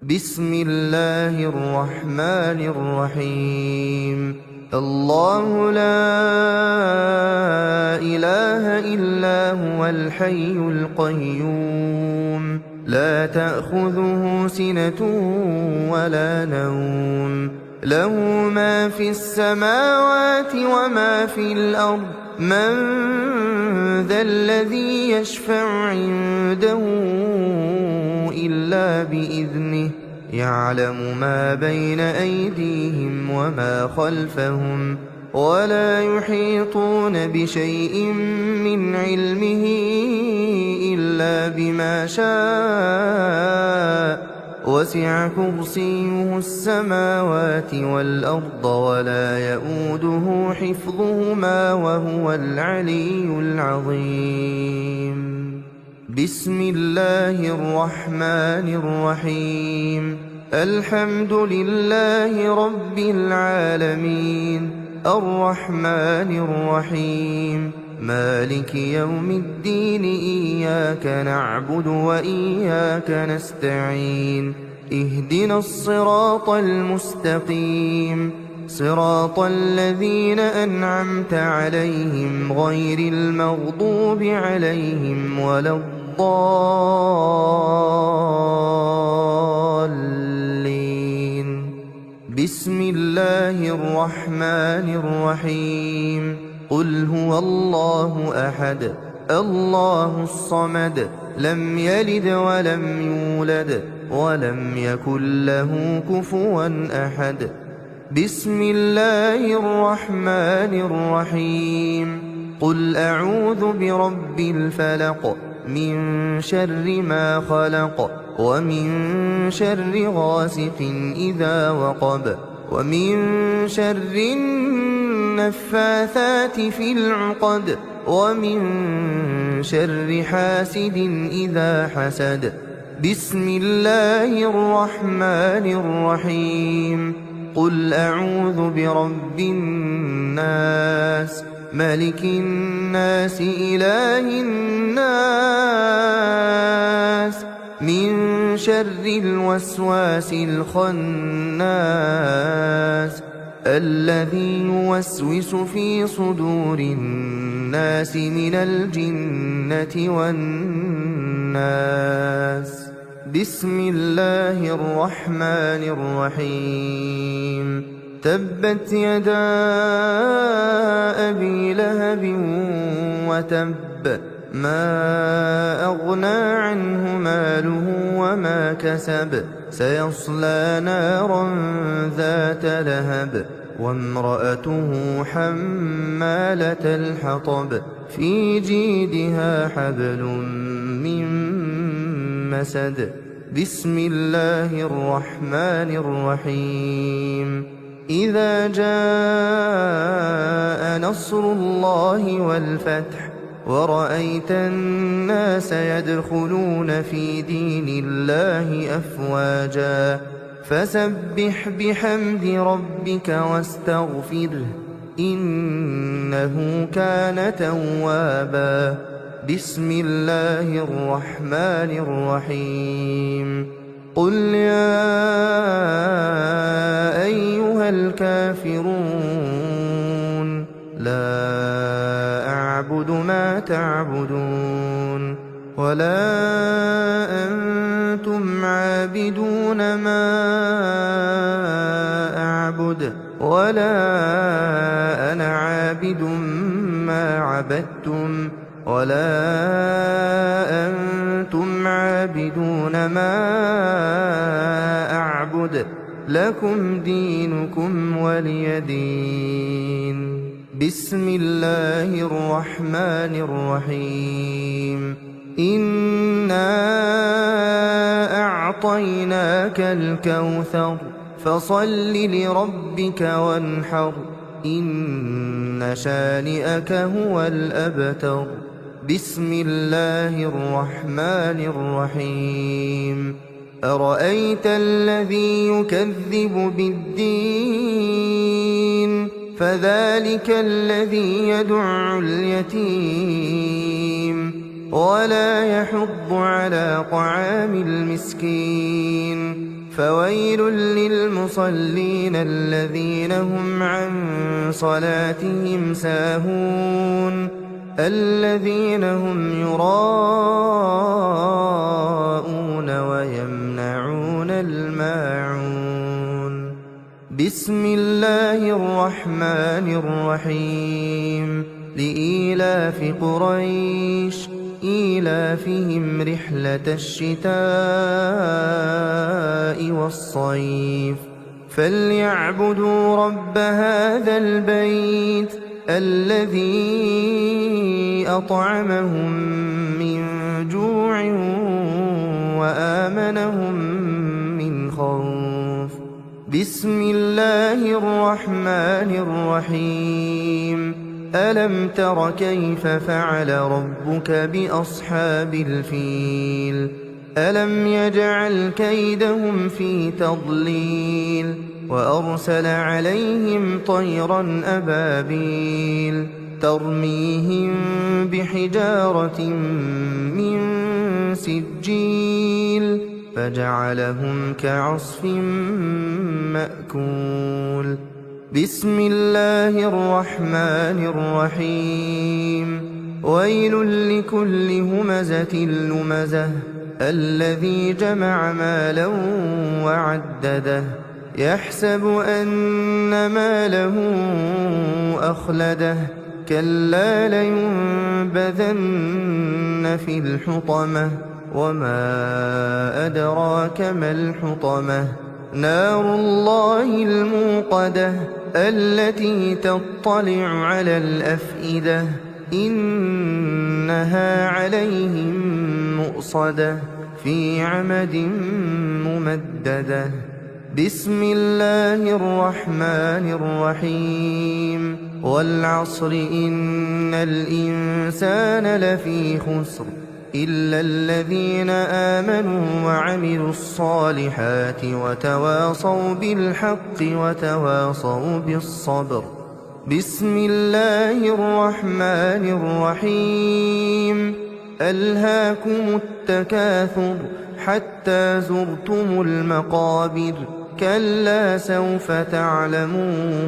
بسم الله الرحمن الرحيم. الله لا إله إلا هو الحي القيوم لا تأخذه سنة ولا نوم له ما في السماوات وما في الأرض من ذا الذي يشفع عنده إلا بإذنه يعلم ما بين أيديهم وما خلفهم ولا يحيطون بشيء من علمه إلا بما شاء وسع كرسيه السماوات والأرض ولا يئوده حفظهما وهو العلي العظيم. بسم الله الرحمن الرحيم. الحمد لله رب العالمين الرحمن الرحيم مالك يوم الدين إياك نعبد وإياك نستعين اهدنا الصراط المستقيم صراط الذين أنعمت عليهم غير المغضوب عليهم ولا الضالين. بسم الله الرحمن الرحيم. قل هو الله أحد الله الصمد لم يلد ولم يولد ولم يكن له كفوا أحد. بسم الله الرحمن الرحيم. قل أعوذ برب الفلق من شر ما خلق ومن شر غاسق إذا وقب ومن شر النفاثات في العقد ومن شر حاسد إذا حسد. بسم الله الرحمن الرحيم. قل أعوذ برب الناس ملك الناس إله الناس من شر الوسواس الخناس الذي يوسوس في صدور الناس من الجنة والناس. بسم الله الرحمن الرحيم. تبت يدا أبي لهب وتب ما أغنى عنه ماله وما كسب سيصلى نارا ذات لهب وامرأته حمالة الحطب في جيدها حبل من مسد. بسم الله الرحمن الرحيم. إذا جاء نصر الله والفتح ورأيت الناس يدخلون في دين الله أفواجا فسبح بحمد ربك واستغفره إنه كان توابا. بسم الله الرحمن الرحيم. قل يا أيها الكافرون لا أعبد ما تعبدون ولا أنتم عابدون ما أعبد ولا أنا عابد ما عبدتم ولا أنتم عابدون ما أعبد لكم دينكم ولي دين. بسم الله الرحمن الرحيم. إنا أعطيناك الكوثر فصل لربك وانحر إن شانئك هو الأبتر. بسم الله الرحمن الرحيم. أرأيت الذي يكذب بالدين فذلك الذي يدع اليتيم ولا يحض على طعام المسكين فويل للمصلين الذين هم عن صلاتهم ساهون الذين هم يراءون ويمنعون الماعون. بسم الله الرحمن الرحيم. لإيلاف قريش إيلافهم رحلة الشتاء والصيف فليعبدوا رب هذا البيت الذي أطعمهم من جوع وآمنهم من خوف. بسم الله الرحمن الرحيم. ألم تر كيف فعل ربك بأصحاب الفيل ألم يجعل كيدهم في تضليل وأرسل عليهم طيرا أبابيل ترميهم بحجارة من سجيل فجعلهم كعصف مأكول. بسم الله الرحمن الرحيم. ويل لكل همزة لمزة الذي جمع مالا وعدده يحسب أن ماله أخلده كلا لينبذن في الحطمة وما أدراك ما الحطمة نار الله الموقدة التي تطلع على الأفئدة إنها عليهم مؤصدة في عمد ممددة. بسم الله الرحمن الرحيم. والعصر إن الإنسان لفي خسر إلا الذين آمنوا وعملوا الصالحات وتواصوا بالحق وتواصوا بالصبر. بسم الله الرحمن الرحيم. ألهاكم التكاثر حتى زرتم المقابر كلا سوف تعلمون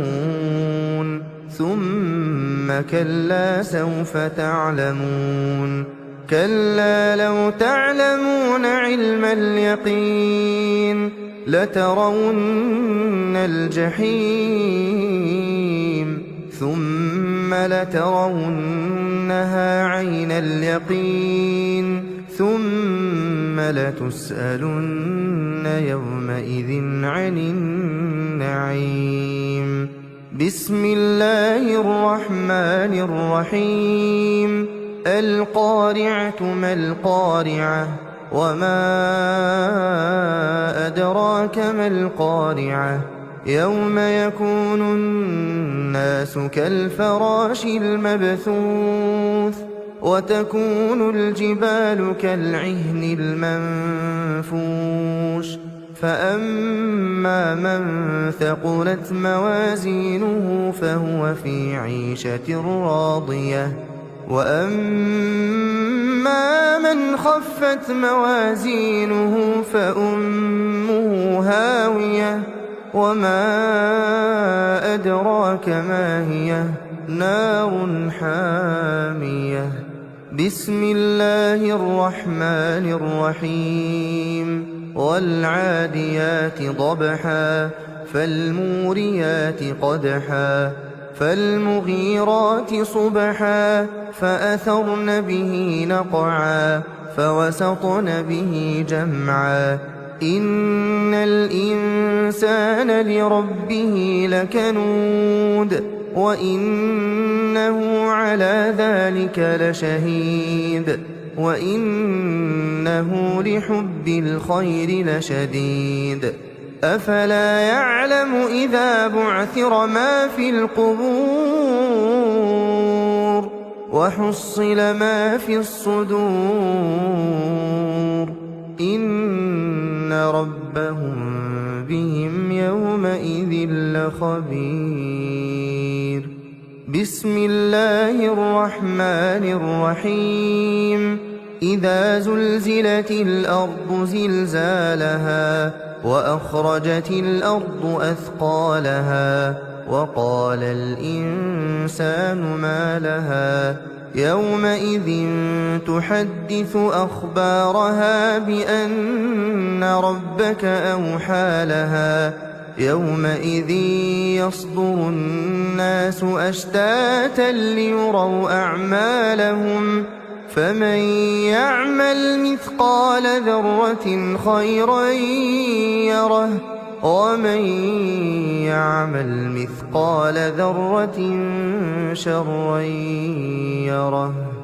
ثم كلا سوف تعلمون كلا لو تعلمون علم اليقين لترون الجحيم ثم لترونها عين اليقين ثم لتسألن يومئذ عن النعيم. بسم الله الرحمن الرحيم. القارعة ما القارعة وما أدراك ما القارعة يوم يكون الناس كالفراش المبثوث وتكون الجبال كالعهن المنفوش فأما من ثقلت موازينه فهو في عيشة راضية وأما من خفت موازينه فأمه هاوية وما أدراك ما هي نار حامية. بسم الله الرحمن الرحيم. والعاديات ضبحا فالموريات قدحا فالمغيرات صبحا فأثرن به نقعا فوسطن به جمعا إن الإنسان لربه لكنود وإنه على ذلك لشهيد وإنه لحب الخير لشديد. أفلا يعلم إذا بعثر ما في القبور وحصل ما في الصدور إن ربهم بهم يومئذ لخبير. بسم الله الرحمن الرحيم. إذا زلزلت الأرض زلزالها وأخرجت الأرض أثقالها وقال الإنسان ما لها يومئذ تحدث أخبارها بأن ربك أوحى لها يومئذ يصدر الناس أشتاتا ليروا أعمالهم فمن يعمل مثقال ذرة خيرا يره ومن يعمل مثقال ذرة شرا يره.